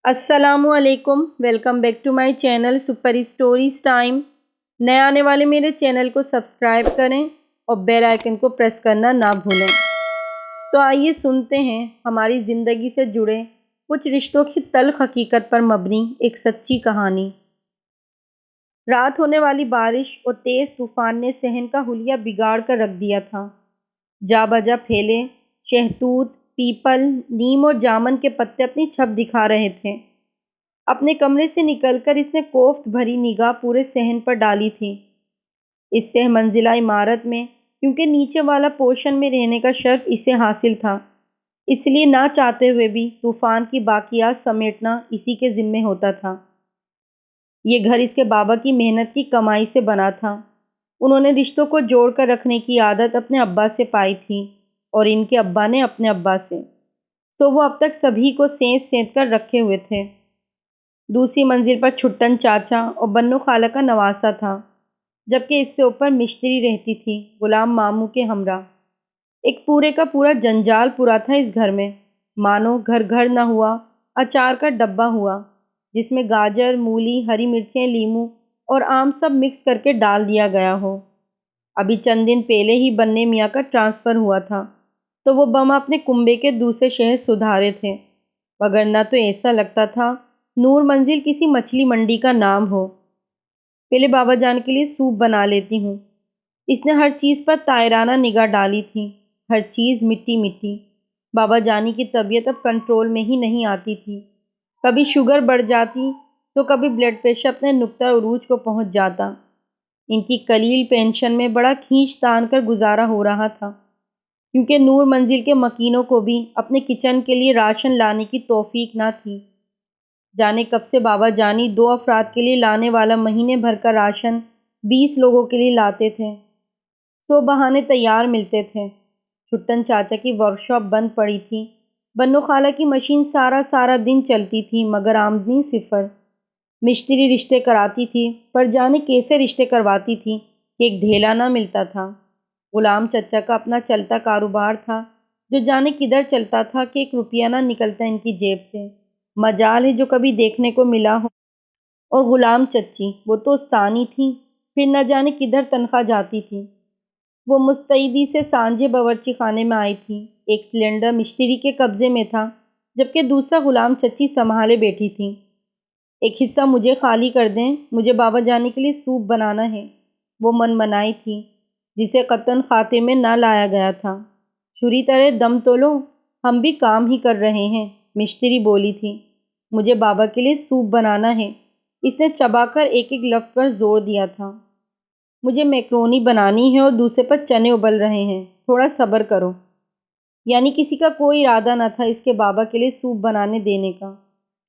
السلام علیکم، welcome back to my channel super stories time. نئے آنے والے میرے چینل کو سبسکرائب کریں اور بیل آئیکن کو پریس کرنا نہ بھولیں۔ تو آئیے سنتے ہیں ہماری زندگی سے جڑے کچھ رشتوں کی تلخ حقیقت پر مبنی ایک سچی کہانی۔ رات ہونے والی بارش اور تیز طوفان نے صحن کا حلیہ بگاڑ کر رکھ دیا تھا۔ جا بجا پھیلے شہتوت، پیپل، نیم اور جامن کے پتے اپنی چھپ دکھا رہے تھے۔ اپنے کمرے سے نکل کر اس نے کوفت بھری نگاہ پورے صحن پر ڈالی تھی۔ اس تہ منزلہ عمارت میں، کیونکہ نیچے والا پورشن میں رہنے کا شرف اسے حاصل تھا، اس لیے نہ چاہتے ہوئے بھی طوفان کی باقیات سمیٹنا اسی کے ذمے ہوتا تھا۔ یہ گھر اس کے بابا کی محنت کی کمائی سے بنا تھا۔ انہوں نے رشتوں کو جوڑ کر رکھنے کی عادت اپنے ابا سے پائی تھی اور ان کے ابا نے اپنے ابا سے، تو وہ اب تک سبھی کو سینت سینت کر رکھے ہوئے تھے۔ دوسری منزل پر چھٹن چاچا اور بنو خالہ کا نواسہ تھا، جبکہ اس سے اوپر مشتری رہتی تھی غلام ماموں کے ہمراہ۔ ایک پورے کا پورا جنجال پورا تھا اس گھر میں، مانو گھر گھر نہ ہوا، اچار کا ڈبہ ہوا، جس میں گاجر، مولی، ہری مرچیں، لیموں اور آم سب مکس کر کے ڈال دیا گیا ہو۔ ابھی چند دن پہلے ہی بننے میاں کا ٹرانسفر ہوا تھا، تو وہ بم اپنے کنبے کے دوسرے شہر سدھارے تھے، وگرنہ تو ایسا لگتا تھا نور منزل کسی مچھلی منڈی کا نام ہو۔ پہلے بابا جان کے لیے سوپ بنا لیتی ہوں۔ اس نے ہر چیز پر طائرانہ نگاہ ڈالی تھی، ہر چیز مٹی مٹی۔ بابا جانی کی طبیعت اب کنٹرول میں ہی نہیں آتی تھی، کبھی شوگر بڑھ جاتی تو کبھی بلڈ پریشر اپنے نقطہ عروج کو پہنچ جاتا۔ ان کی قلیل پینشن میں بڑا کھینچ تان کر گزارا ہو رہا تھا، کیونکہ نور منزل کے مکینوں کو بھی اپنے کچن کے لیے راشن لانے کی توفیق نہ تھی۔ جانے کب سے بابا جانی 2 افراد کے لیے لانے والا مہینے بھر کا راشن 20 لوگوں کے لیے لاتے تھے۔ 100 بہانے تیار ملتے تھے۔ چھٹن چاچا کی ورک شاپ بند پڑی تھی، بنو خالہ کی مشین سارا دن چلتی تھی مگر آمدنی صفر۔ مشتری رشتے کراتی تھی، پر جانے کیسے رشتے کرواتی تھی کہ ایک ڈھیلا نہ ملتا تھا۔ غلام چچا کا اپنا چلتا کاروبار تھا، جو جانے کدھر چلتا تھا کہ 1 روپیہ نہ نکلتا ان کی جیب سے۔ مجال ہے جو کبھی دیکھنے کو ملا ہو۔ اور غلام چچی، وہ تو استانی تھی، پھر نہ جانے کدھر تنخواہ جاتی تھی۔ وہ مستعدی سے سانجھے باورچی خانے میں آئی تھی۔ ایک سلنڈر مشتری کے قبضے میں تھا، جبکہ دوسرا غلام چچی سنبھالے بیٹھی تھی۔ ایک حصہ مجھے خالی کر دیں، مجھے بابا جانے کے لیے سوپ بنانا ہے، وہ من منائی تھی، جسے قطعاً خاتے میں نہ لایا گیا تھا۔ چھری طرح دم تو لو، ہم بھی کام ہی کر رہے ہیں، مشتری بولی تھی۔ مجھے بابا کے لیے سوپ بنانا ہے، اس نے چبا کر ایک لفظ پر زور دیا تھا۔ مجھے میکرونی بنانی ہے اور دوسرے پر چنے ابل رہے ہیں، تھوڑا صبر کرو۔ یعنی کسی کا کوئی ارادہ نہ تھا اس کے بابا کے لیے سوپ بنانے دینے کا،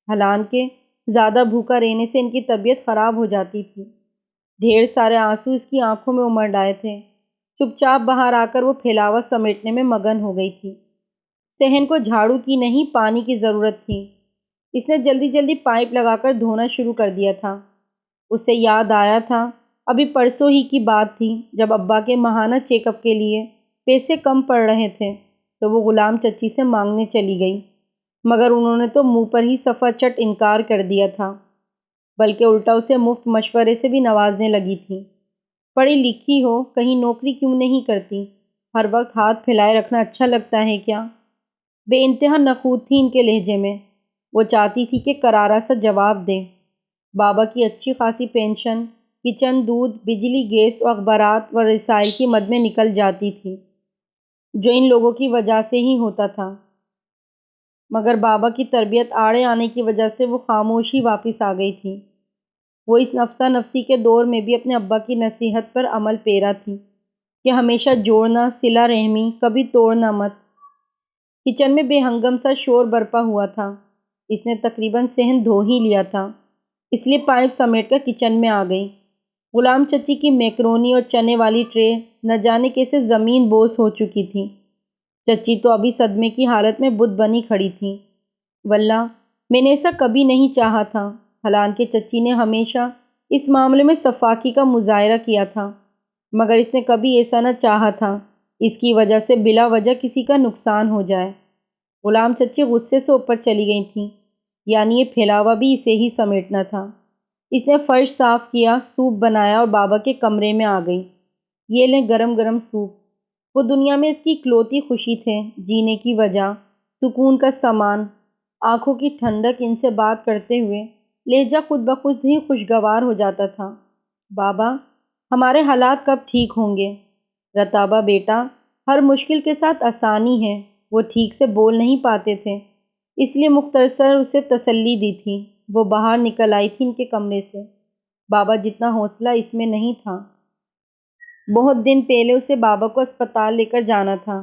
حالانکہ زیادہ بھوکا رہنے سے ان کی طبیعت خراب ہو جاتی تھی۔ ڈھیر سارے آنسو اس کی آنکھوں میں امڑ آئے تھے۔ چپ چاپ باہر آ کر وہ پھیلاوا سمیٹنے میں مگن ہو گئی تھی۔ صحن کو جھاڑو کی نہیں، پانی کی ضرورت تھی۔ اس نے جلدی جلدی پائپ لگا کر دھونا شروع کر دیا تھا۔ اسے یاد آیا تھا ابھی پرسوں ہی کی بات تھی، جب ابا کے ماہانہ چیک اپ کے لیے پیسے کم پڑ رہے تھے تو وہ غلام چچی سے مانگنے چلی گئی، مگر انہوں نے تو منہ پر ہی صفا چٹ انکار کر دیا تھا، بلکہ الٹا اسے مفت مشورے سے بھی نوازنے لگی تھی۔ پڑھی لکھی ہو، کہیں نوکری کیوں نہیں کرتی؟ ہر وقت ہاتھ پھیلائے رکھنا اچھا لگتا ہے کیا؟ بے انتہا نخوت تھی ان کے لہجے میں۔ وہ چاہتی تھی کہ کرارا سا جواب دے۔ بابا کی اچھی خاصی پینشن کچن، دودھ، بجلی، گیس اور اخبارات و رسائل کی مد میں نکل جاتی تھی، جو ان لوگوں کی وجہ سے ہی ہوتا تھا، مگر بابا کی تربیت آڑے آنے کی وجہ سے وہ خاموش ہی واپس آ گئی تھی۔ وہ اس نفسا نفسی کے دور میں بھی اپنے ابا کی نصیحت پر عمل پیرا تھی کہ ہمیشہ جوڑنا، صلہ رحمی، کبھی توڑنا مت۔ کچن میں بے ہنگم سا شور برپا ہوا تھا۔ اس نے تقریباً صحن دھو ہی لیا تھا، اس لیے پائپ سمیٹ کر کچن میں آ گئی۔ غلام چچی کی میکرونی اور چنے والی ٹرے نہ جانے کیسے زمین بوس ہو چکی تھی۔ چچی تو ابھی صدمے کی حالت میں بت بنی کھڑی تھی۔ واللہ میں نے ایسا کبھی نہیں چاہا تھا، حالانکہ چچی نے ہمیشہ اس معاملے میں صفاقی کا مظاہرہ کیا تھا، مگر اس نے کبھی ایسا نہ چاہا تھا اس کی وجہ سے بلا وجہ کسی کا نقصان ہو جائے۔ غلام چچی غصے سے اوپر چلی گئی تھیں۔ यानी ये फैलावा भी इसे ही समेटना था। इसने फर्श साफ किया, सूप बनाया और बाबा के कमरे में आ गई। ये लें गरम गरम सूप। वो दुनिया में इसकी इकलौती खुशी थे, जीने की वजह, सुकून का सामान, आंखों की ठंडक। इनसे बात करते हुए लहजा खुद ब खुद ही खुशगवार हो जाता था। बाबा, हमारे हालात कब ठीक होंगे? रताबा बेटा, हर मुश्किल के साथ आसानी है। वो ठीक से बोल नहीं पाते थे, इसलिए मुख्तसर उसे तसल्ली दी थी। वो बाहर निकल आई थी इनके कमरे से। बाबा जितना हौसला इसमें नहीं था। बहुत दिन पहले उसे बाबा को अस्पताल लेकर जाना था।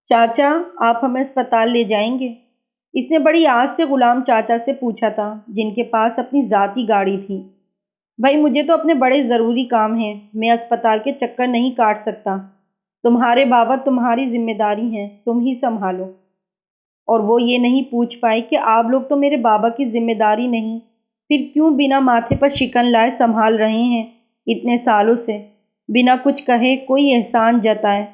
चाचा, आप हमें अस्पताल ले जाएंगे? इसने बड़ी आस से गुलाम चाचा से पूछा था, जिनके पास अपनी ज़ाती गाड़ी थी। भाई, मुझे तो अपने बड़े ज़रूरी काम हैं, मैं अस्पताल के चक्कर नहीं काट सकता। तुम्हारे बाबा तुम्हारी जिम्मेदारी हैं, तुम ही संभालो। और वो ये नहीं पूछ पाए कि आप लोग तो मेरे बाबा की जिम्मेदारी नहीं, फिर क्यों बिना माथे पर शिकन लाए संभाल रहे हैं इतने सालों से, बिना कुछ कहे, कोई एहसान जताए।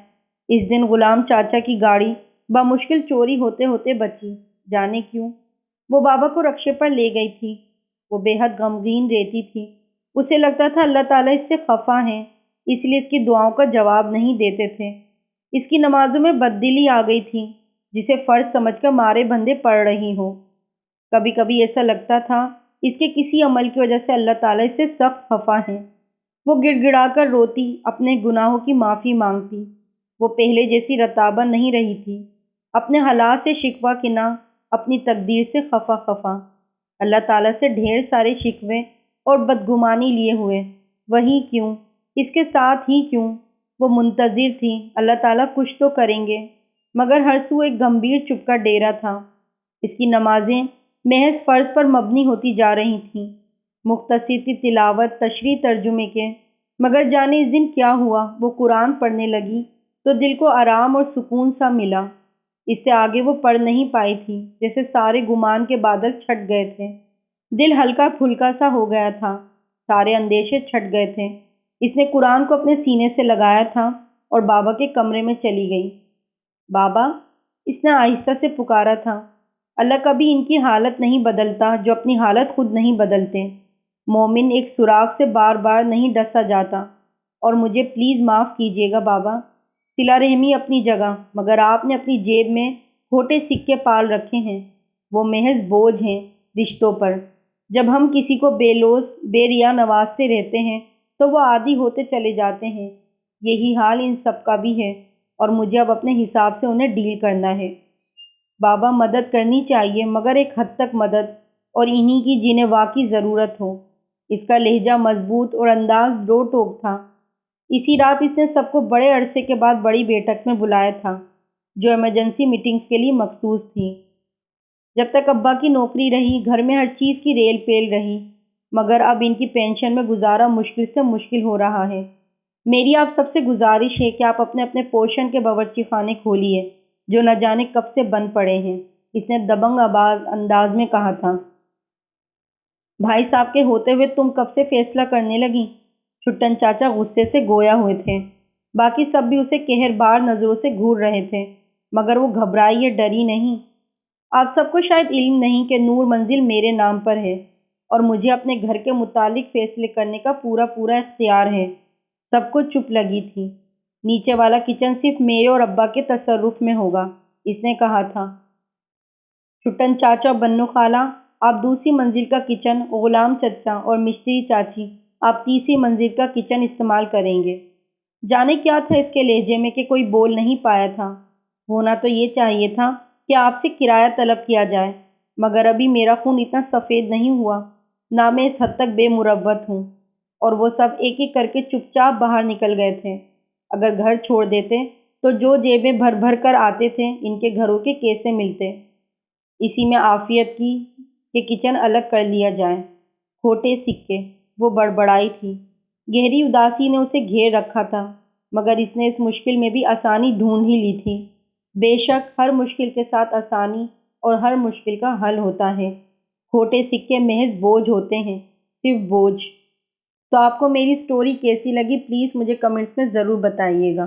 इस दिन गुलाम चाचा की गाड़ी बामुश्किल चोरी होते होते बची। जाने क्यों? वो बाबा को रक्शे पर ले गई थी। वो बेहद गमगीन रहती थी। उसे लगता था अल्लाह ताला इससे खफा हैं, इसलिए इसकी दुआओं का जवाब नहीं देते थे। इसकी नमाजों में बददिली आ गई थी, जिसे फर्ज समझकर मारे बंदे पढ़ रही हो। कभी कभी ऐसा लगता था इसके किसी अमल की वजह से अल्लाह ताला इससे सख्त खफा है। वो गिड़गिड़ाकर रोती, अपने गुनाहों की माफ़ी मांगती। वो पहले जैसी रताबा नहीं रही थी, अपने हालात से शिकवा किना, अपनी तकदीर से खफा खफा। अल्लाह ताला से ढेर सारे शिकवे और बदगुमानी लिए हुए। वही क्यों, इसके साथ ही क्यों? वो मुंतज़िर थी अल्लाह ताला कुछ तो करेंगे, मगर हर सू एक गंभीर चुप का डेरा था। इसकी नमाजें महज फ़र्ज़ पर मबनी होती जा रही थीं, मुख्तसर सी तिलावत, तशरीह तर्जुमे के। मगर जाने इस दिन क्या हुआ, वो कुरान पढ़ने लगी तो दिल को आराम और सुकून सा मिला। इससे आगे वो पढ़ नहीं पाई थी, जैसे सारे गुमान के बादल छट गए थे। दिल हल्का फुल्का सा हो गया था, सारे अंदेशे छट गए थे। इसने कुरान को अपने सीने से लगाया था और बाबा के कमरे में चली गई। बाबा, इसने आहिस्ता से पुकारा था। अल्लाह कभी इनकी हालत नहीं बदलता जो अपनी हालत खुद नहीं बदलते। मोमिन एक सुराग से बार बार नहीं डसा जाता। और मुझे प्लीज़ माफ़ कीजिएगा बाबा। सिला रहमी अपनी जगह, मगर आपने अपनी जेब में खोटे सिक्के पाल रखे हैं। वो महज बोझ हैं रिश्तों पर। जब हम किसी को बेलौस बेरिया नवाजते रहते हैं तो वो आदी होते चले जाते हैं। यही हाल इन सब का भी है, और मुझे अब अपने हिसाब से उन्हें डील करना है। बाबा, मदद करनी चाहिए, मगर एक हद तक मदद, और इन्हीं की जिन्हें वाकई ज़रूरत हो। इसका लहजा मजबूत और अंदाज दो टोक था। इसी रात इसने सबको बड़े अरसे के बाद बड़ी बैठक में बुलाया था, जो इमरजेंसी मीटिंग्स के लिए मखसूस थी। जब तक अब्बा की नौकरी रही, घर में हर चीज़ की रेल पेल रही, मगर अब इनकी पेंशन में गुजारा मुश्किल से मुश्किल हो रहा है। मेरी आप सबसे गुजारिश है कि आप अपने अपने पोषण के बावर्ची खाने खोलिए, जो न जाने कब से बंद पड़े हैं। इसने दबंग आवाज अंदाज में कहा था। भाई साहब के होते हुए तुम कब से फैसला करने लगी? छुट्टन चाचा गुस्से से गोया हुए थे। बाकी सब भी उसे कहरबार नज़रों से घूर रहे थे, मगर वो घबराई या डरी नहीं। आप सबको शायद इल्म नहीं कि नूर मंजिल मेरे नाम पर है, और मुझे अपने घर के मुतालिक फैसले करने का पूरा पूरा इख्तियार है। सबको चुप लगी थी। नीचे वाला किचन सिर्फ मेरे और अब्बा के तसर्रुफ में होगा, इसने कहा था। छुट्टन चाचा और बन्नू खाला, आप दूसरी मंजिल का किचन, गुलाम चचा और मिश्री चाची, आप तीसरी मंजिल का किचन इस्तेमाल करेंगे। जाने क्या था इसके लहजे में कि कोई बोल नहीं पाया था। होना तो ये चाहिए था कि आपसे किराया तलब किया जाए, मगर अभी मेरा खून इतना सफ़ेद नहीं हुआ, ना मैं इस हद तक बेमुरव्वत हूँ। और वो सब एक एक करके चुपचाप बाहर निकल गए थे। अगर घर छोड़ देते तो जो जेबें भर भर कर आते थे, इनके घरों के कैसे मिलते। इसी में आफियत की कि किचन अलग कर लिया जाए। खोटे सिक्के, वो बड़बड़ाई थी। गहरी उदासी ने उसे घेर रखा था, मगर इसने इस मुश्किल में भी आसानी ढूंढ ही ली थी। बेशक हर मुश्किल के साथ आसानी और हर मुश्किल का हल होता है। खोटे सिक्के महज बोझ होते हैं, सिर्फ बोझ। तो आपको मेरी स्टोरी कैसी लगी, प्लीज़ मुझे कमेंट्स में ज़रूर बताइएगा।